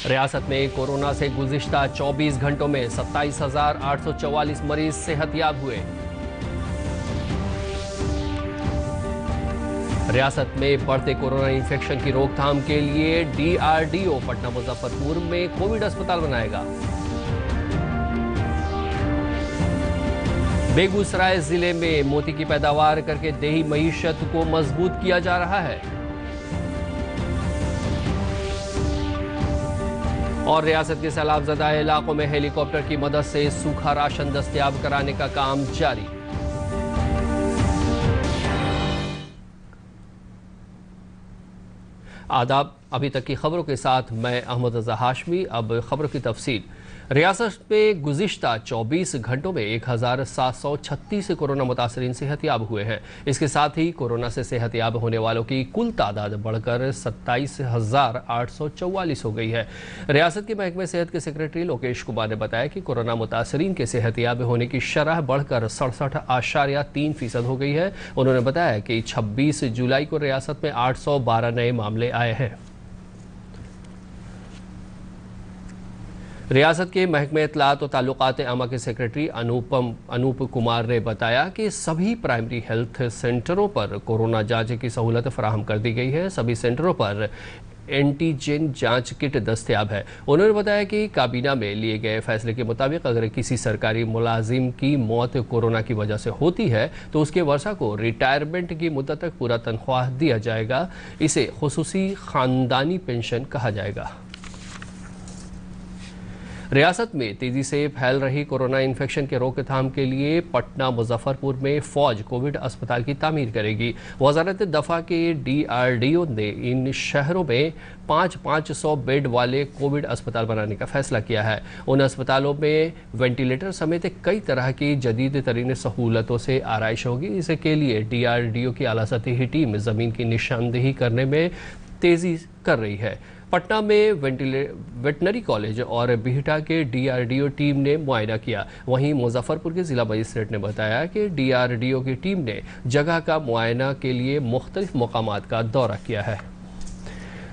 रियासत में कोरोना से गुज़िश्ता 24 घंटों में 27,844 मरीज सेहतयाब हुए। रियासत में बढ़ते कोरोना इन्फेक्शन की रोकथाम के लिए DRDO पटना मुजफ्फरपुर में कोविड अस्पताल बनाएगा। बेगूसराय जिले में मोती की पैदावार करके देही मईशत को मजबूत किया जा रहा है। और रियासत के सैलाबजदा इलाकों में हेलीकॉप्टर की मदद से सूखा राशन दस्तयाब कराने का काम जारी। आदाब, अभी तक की खबरों के साथ मैं अहमद रजा हाशमी। अब खबरों की तफसील। रियासत में गुज़िश्ता 24 घंटों में 1,736 कोरोना मुतासरीन सेहतयाब हुए हैं। इसके साथ ही कोरोना से सेहतयाब होने वालों की कुल तादाद बढ़कर 27,844 हो गई है। रियासत के महकमे सेहत के सेक्रेटरी लोकेश कुमार ने बताया कि कोरोना मुतासरीन के सेहतयाब होने की शरह बढ़कर 67.3% हो गई है। उन्होंने बताया कि 26 जुलाई को रियासत में 812 नए मामले आए हैं। रियासत के महकमे इत्तलात और ताल्लुकात आमा के सेक्रेटरी अनूप कुमार ने बताया कि सभी प्राइमरी हेल्थ सेंटरों पर कोरोना जांच की सहूलत फराहम कर दी गई है। सभी सेंटरों पर एंटीजन जांच किट दस्तयाब है। उन्होंने बताया कि काबीना में लिए गए फैसले के मुताबिक अगर किसी सरकारी मुलाजिम की मौत कोरोना की वजह से होती है तो उसके वर्षा को रिटायरमेंट की मुद्दत तक पूरा तनख्वाह दिया जाएगा। इसे खुसूसी खानदानी पेंशन कहा जाएगा। रियासत में तेजी से फैल रही कोरोना इन्फेक्शन के रोकथाम के लिए पटना मुजफ्फरपुर में फौज कोविड अस्पताल की तामीर करेगी। वजारत दफा के DRDO ने इन शहरों में 500 बेड वाले कोविड अस्पताल बनाने का फैसला किया है। उन अस्पतालों में वेंटिलेटर समेत कई तरह की जदीद तरीन सहूलतों से आराइश होगी। इसके लिए DRDO की आला सतही टीम ज़मीन की निशानदेही करने में तेजी कर रही है। पटना में वेटनरी कॉलेज और बिहटा के DRDO टीम ने मुआयना किया। वहीं मुजफ्फरपुर के जिला मजिस्ट्रेट ने बताया कि DRDO की टीम ने जगह का मुआयना के लिए मुख्तलिफ मकामात का दौरा किया है।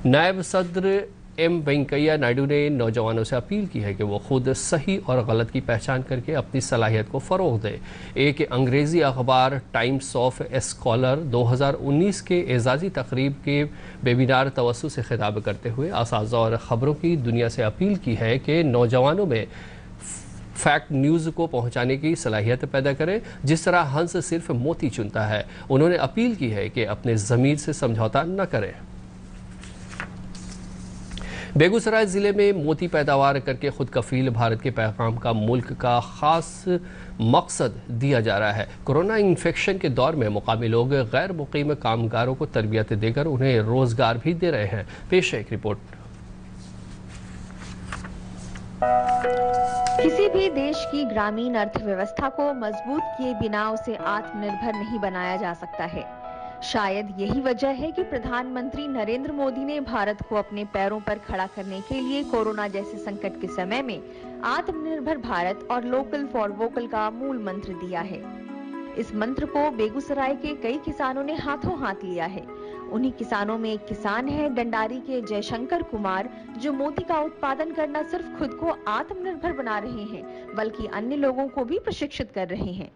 नायब सदर M वेंकैया नायडू ने नौजवानों से अपील की है कि वो खुद सही और गलत की पहचान करके अपनी सलाहियत को फ़रोग़ दें। एक अंग्रेज़ी अखबार टाइम्स ऑफ स्कॉलर 2019 के एजाज़ी तकरीब के वेबिनार तवस्सु से खिताब करते हुए असातिज़ा और ख़बरों की दुनिया से अपील की है कि नौजवानों में फैक्ट न्यूज़ को पहुंचाने की सलाहियत पैदा करें जिस तरह हंस सिर्फ मोती चुनता है। उन्होंने अपील की है कि अपने ज़मीर से समझौता न करें। बेगूसराय ज़िले में मोती पैदावार करके खुद कफील भारत के पैगाम का मुल्क का ख़ास मकसद दिया जा रहा है। कोरोना इन्फेक्शन के दौर में मुकामी लोग गैर मुकीम कामगारों को तरबियत देकर उन्हें रोज़गार भी दे रहे हैं। पेश है एक रिपोर्ट। किसी भी देश की ग्रामीण अर्थव्यवस्था को मजबूत किए बिना उसे आत्मनिर्भर नहीं बनाया जा सकता है। शायद यही वजह है कि प्रधानमंत्री नरेंद्र मोदी ने भारत को अपने पैरों पर खड़ा करने के लिए कोरोना जैसे संकट के समय में आत्मनिर्भर भारत और लोकल फॉर वोकल का मूल मंत्र दिया है। इस मंत्र को बेगूसराय के कई किसानों ने हाथों हाथ लिया है। उन्हीं किसानों में एक किसान है डंडारी के जयशंकर कुमार, जो मोती का उत्पादन करना सिर्फ खुद को आत्मनिर्भर बना रहे हैं बल्कि अन्य लोगों को भी प्रशिक्षित कर रहे हैं।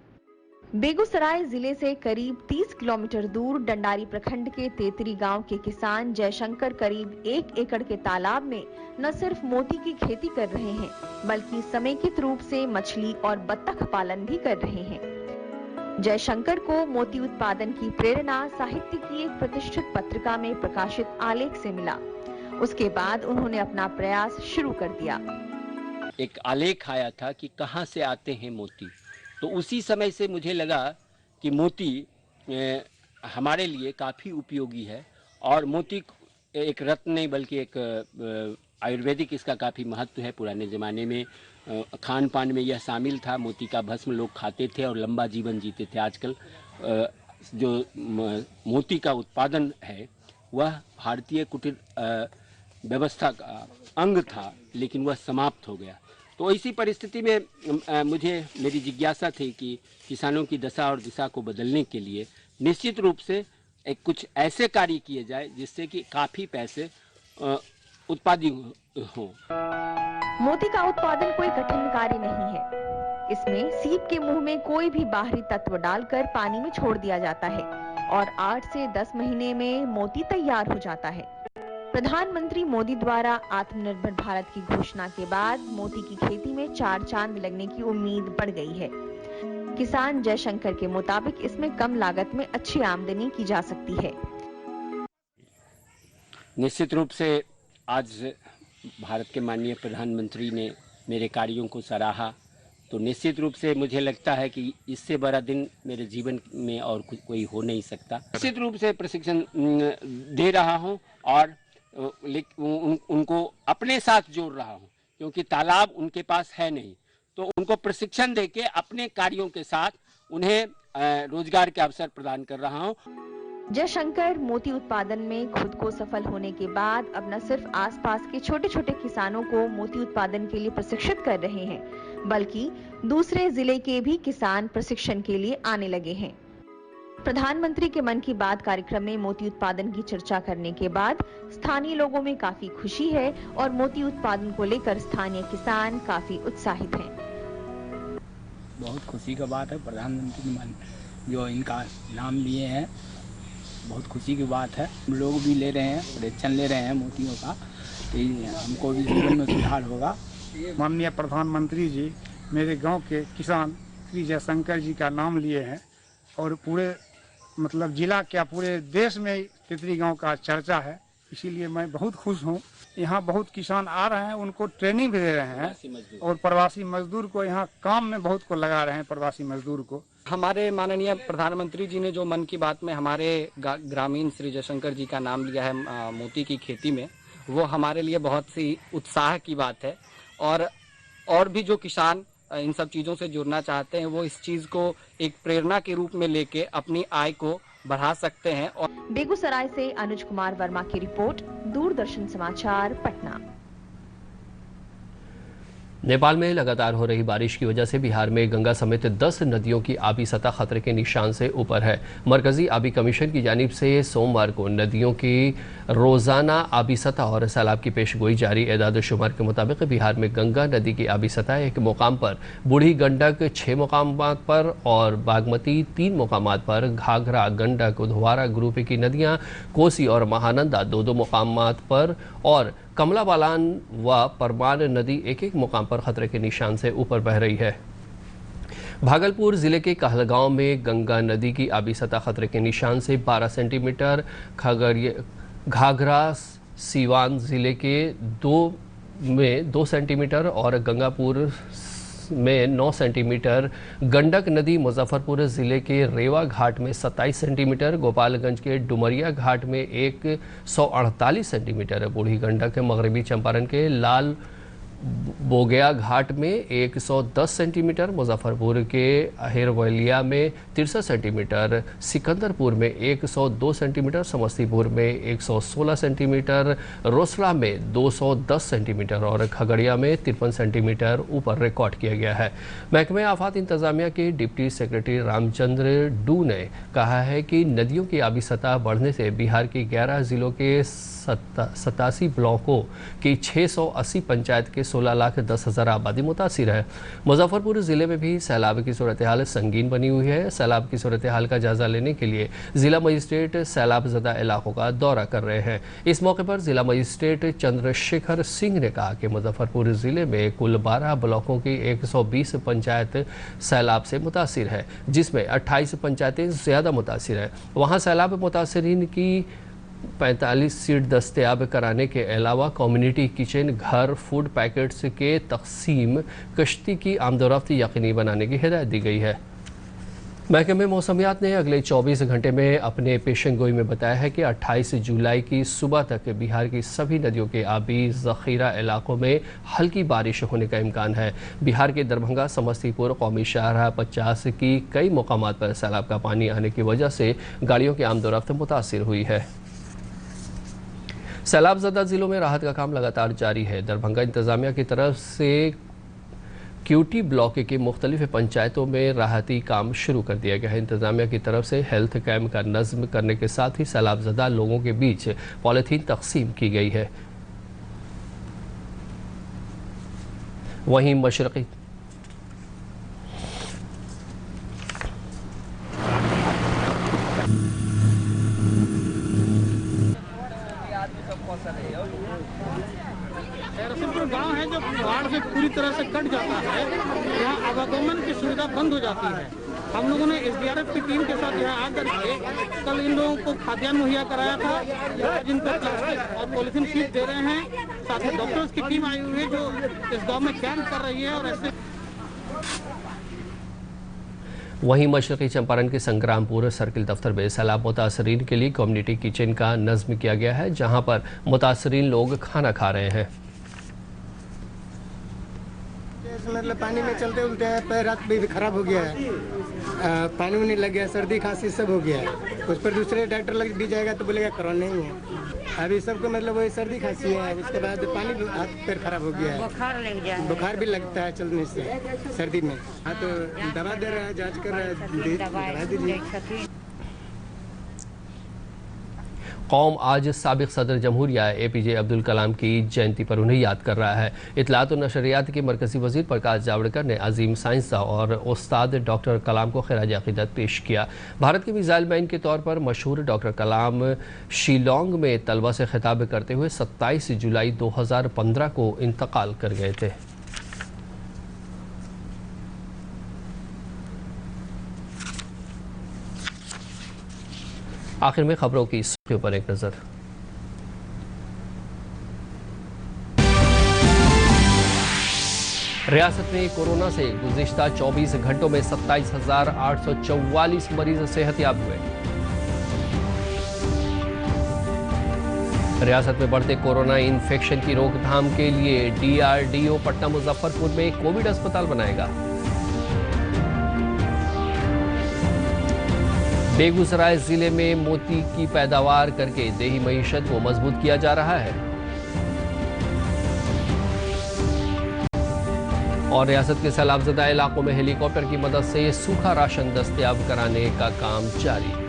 बेगूसराय जिले से करीब 30 किलोमीटर दूर डंडारी प्रखंड के तेतरी गांव के किसान जयशंकर करीब 1 एकड़ के तालाब में न सिर्फ मोती की खेती कर रहे हैं बल्कि समेकित रूप से मछली और बत्तख पालन भी कर रहे हैं। जयशंकर को मोती उत्पादन की प्रेरणा साहित्य की एक प्रतिष्ठित पत्रिका में प्रकाशित आलेख से मिला। उसके बाद उन्होंने अपना प्रयास शुरू कर दिया। एक आलेख आया था कि कहां से आते हैं मोती, तो उसी समय से मुझे लगा कि मोती हमारे लिए काफ़ी उपयोगी है और मोती एक रत्न नहीं बल्कि एक आयुर्वेदिक इसका काफ़ी महत्व है। पुराने ज़माने में खान पान में यह शामिल था। मोती का भस्म लोग खाते थे और लंबा जीवन जीते थे। आजकल जो मोती का उत्पादन है वह भारतीय कुटीर व्यवस्था का अंग था, लेकिन वह समाप्त हो गया। तो इसी परिस्थिति में मुझे मेरी जिज्ञासा थी कि किसानों की दशा और दिशा को बदलने के लिए निश्चित रूप से कुछ ऐसे कार्य किए जाए जिससे कि काफ़ी पैसे हूँ। मोती का उत्पादन कोई कठिन कार्य नहीं है। इसमें सीप के मुंह में कोई भी बाहरी तत्व डालकर पानी में छोड़ दिया जाता है और 8 से 10 महीने में मोती तैयार हो जाता है। प्रधानमंत्री मोदी द्वारा आत्मनिर्भर भारत की घोषणा के बाद मोती की खेती में 4 चांद लगने की उम्मीद बढ़ गई है। किसान जयशंकर के मुताबिक इसमें कम लागत में अच्छी आमदनी की जा सकती है। निश्चित रूप से आज भारत के माननीय प्रधानमंत्री ने मेरे कार्यों को सराहा, तो निश्चित रूप से मुझे लगता है कि इससे बड़ा दिन मेरे जीवन में और कोई हो नहीं सकता। निश्चित रूप से प्रशिक्षण दे रहा हूं और उनको अपने साथ जोड़ रहा हूं, क्योंकि तालाब उनके पास है नहीं, तो उनको प्रशिक्षण देके अपने कार्यों के साथ उन्हें रोजगार के अवसर प्रदान कर रहा हूं। जयशंकर मोती उत्पादन में खुद को सफल होने के बाद अब न सिर्फ आसपास के छोटे छोटे किसानों को मोती उत्पादन के लिए प्रशिक्षित कर रहे हैं, बल्कि दूसरे जिले के भी किसान प्रशिक्षण के लिए आने लगे हैं। प्रधानमंत्री के मन की बात कार्यक्रम में मोती उत्पादन की चर्चा करने के बाद स्थानीय लोगों में काफी खुशी है और मोती उत्पादन को लेकर स्थानीय किसान काफी उत्साहित हैं। बहुत खुशी का बात है, प्रधानमंत्री जो इनका नाम लिए हैं, बहुत खुशी की बात है। हम लोग भी ले रहे हैं, प्रशिक्षण ले रहे हैं मोतियों का, तो हमको भी जीवन में सुधार होगा। माननीय प्रधानमंत्री जी मेरे गांव के किसान श्री जयशंकर जी का नाम लिए हैं और पूरे मतलब जिला क्या पूरे देश में तितरी गांव का चर्चा है, इसीलिए मैं बहुत खुश हूं। यहाँ बहुत किसान आ रहे हैं, उनको ट्रेनिंग भी दे रहे हैं और प्रवासी मजदूर को यहाँ काम में बहुत को लगा रहे हैं। प्रवासी मजदूर को हमारे माननीय प्रधानमंत्री जी ने जो मन की बात में हमारे ग्रामीण श्री जयशंकर जी का नाम लिया है मोती की खेती में, वो हमारे लिए बहुत सी उत्साह की बात है। और भी जो किसान इन सब चीज़ों से जुड़ना चाहते हैं, वो इस चीज़ को एक प्रेरणा के रूप में लेके अपनी आय को बढ़ा सकते हैं। और बेगूसराय से अनुज कुमार वर्मा की रिपोर्ट, दूरदर्शन समाचार, पटना। नेपाल में लगातार हो रही बारिश की वजह से बिहार में गंगा समेत 10 नदियों की आबी सतह खतरे के निशान से ऊपर है। मरकजी आबी कमीशन की जानिब से सोमवार को नदियों की रोजाना आबी सतह और सैलाब की पेशगोई जारी। एदाद शुमार के मुताबिक बिहार में गंगा नदी की आबी सतह एक मुकाम पर, बूढ़ी गंडक 6 मुकामात पर और बागमती 3 मुकामात पर, घाघरा, गंडक, उधवारा ग्रुप की नदियाँ कोसी और महानंदा 2-2 मुकामात पर और कमला बालान व परमान नदी एक एक मुकाम पर खतरे के निशान से ऊपर बह रही है। भागलपुर जिले के कहलगांव में गंगा नदी की आबी सतह खतरे के निशान से 12 सेंटीमीटर, घाघरा सीवान जिले के 2 सेंटीमीटर और गंगापुर में 9 सेंटीमीटर, गंडक नदी मुजफ्फरपुर जिले के रेवा घाट में 27 सेंटीमीटर, गोपालगंज के डुमरिया घाट में 148 सेंटीमीटर, बूढ़ी गंडक मगरबी चंपारण के लाल बोगया घाट में 110 सेंटीमीटर, मुजफ्फरपुर के अहिरवलिया में 63 सेंटीमीटर, सिकंदरपुर में 102 सेंटीमीटर, समस्तीपुर में 116 सेंटीमीटर, रोसड़ा में 210 सेंटीमीटर और खगड़िया में 53 सेंटीमीटर ऊपर रिकॉर्ड किया गया है। महकमे आफात इंतजामिया के डिप्टी सेक्रेटरी रामचंद्र डू ने कहा है कि नदियों की आबी सतह बढ़ने से बिहार के 11 जिलों के 87 ब्लॉकों की 680 पंचायत के 16,10,000 आबादी मुतासिर है। मुजफ्फरपुर जिले में भी सैलाब की सूरत हाल संगीन बनी हुई है। सैलाब की सूरत हाल का जायजा लेने के लिए जिला मजिस्ट्रेट सैलाब ज़दा इलाकों का दौरा कर रहे हैं। इस मौके पर जिला मजिस्ट्रेट चंद्रशेखर सिंह ने कहा कि मुजफ्फरपुर जिले में कुल 12 ब्लॉकों की 120 पंचायत सैलाब से मुतासिर है, जिसमें 28 पंचायतें ज़्यादा मुतासिर है। वहाँ सैलाब मुतासरीन की 45 सीट दस्तयाब कराने के अलावा कम्युनिटी किचन, घर, फूड पैकेट्स के तकसीम, कश्ती की आमदोरफ्त यकीनी बनाने की हिदायत दी गई है। महकमे मौसमियात ने अगले 24 घंटे में अपने पेशेंगोई में बताया है कि 28 जुलाई की सुबह तक बिहार की सभी नदियों के आबी ज़ख़ीरा इलाकों में हल्की बारिश होने का इम्कान है। बिहार के दरभंगा, समस्तीपुर, कौमी शाहराह 50 की कई मुकामात पर सैलाब का पानी आने की वजह से गाड़ियों की आमदोरफ्त मुतासिर हुई है। सैलाब ज़दा ज़िलों में राहत का काम लगातार जारी है। दरभंगा इंतज़ामिया की तरफ से क्यूटी ब्लॉक की मुख्तलिफ पंचायतों में राहती काम शुरू कर दिया गया है। इंतज़ामिया की तरफ से हेल्थ कैम्प का नज़्म करने के साथ ही सैलाब ज़दा लोगों के बीच पॉलीथीन तकसीम की गई है। वहीं मशरक़ी रसूलपुर गांव है जो बाढ़ से पूरी तरह से कट जाता है, यहाँ आवागमन की सुविधा बंद हो जाती है। हम लोगों ने एसडीआरएफ की टीम के साथ यहाँ आकर के कल इन लोगों को खाद्यान्न मुहैया कराया था, आज इनको प्लास्टिक और पॉलीथीन शीट दे रहे हैं। साथ ही डॉक्टर्स की टीम आई हुई है जो इस गाँव में कैंप कर रही है। और ऐसे वहीं मशरक़ी चंपारण के संग्रामपुर सर्किल दफ्तर में सैलाब मुतासरीन के लिए कम्युनिटी किचन का नज़्म किया गया है, जहां पर मुतासरीन लोग खाना खा रहे हैं। मतलब पानी में चलते उलते हैं, पैर हाथ भी खराब हो गया है, पानी में लग गया, सर्दी खांसी सब हो गया है। उस पर दूसरे डॉक्टर लग भी जाएगा तो बोलेगा कोरोना नहीं है। अभी सबको मतलब वही सर्दी खांसी है, उसके बाद पानी भी हाथ पैर खराब हो गया है, बुखार भी लगता है चलने से सर्दी में। हाँ तो दवा दे रहा है, जाँच कर रहा है, दवा दीजिए। कौम आज साबिक सदर जमहूरिया APJ अब्दुल कलाम की जयंती पर उन्हें याद कर रहा है। इत्तलात और नशरियात के मरकजी वजीर प्रकाश जावड़ेकर ने अजीम साइंसदान और उस्ताद डॉक्टर कलाम को खिराज अकीदत पेश किया। भारत के मिसाइल मैन के तौर पर मशहूर डॉक्टर कलाम शिलोंग में तलबा से खिताब करते हुए 27 जुलाई 2015 को इंतकाल कर गए थे। आखिर में खबरों की सुर्खियों पर एक नजर। रियासत में कोरोना से गुज़िश्ता 24 घंटों में 27,844 मरीज सेहतयाब हुए। रियासत में बढ़ते कोरोना इन्फेक्शन की रोकथाम के लिए DRDO पटना मुजफ्फरपुर में कोविड अस्पताल बनाएगा। बेगूसराय जिले में मोती की पैदावार करके देही मईशत को मजबूत किया जा रहा है। और रियासत के सैलाबज़दा इलाकों में हेलीकॉप्टर की मदद से सूखा राशन दस्तयाब कराने का काम जारी।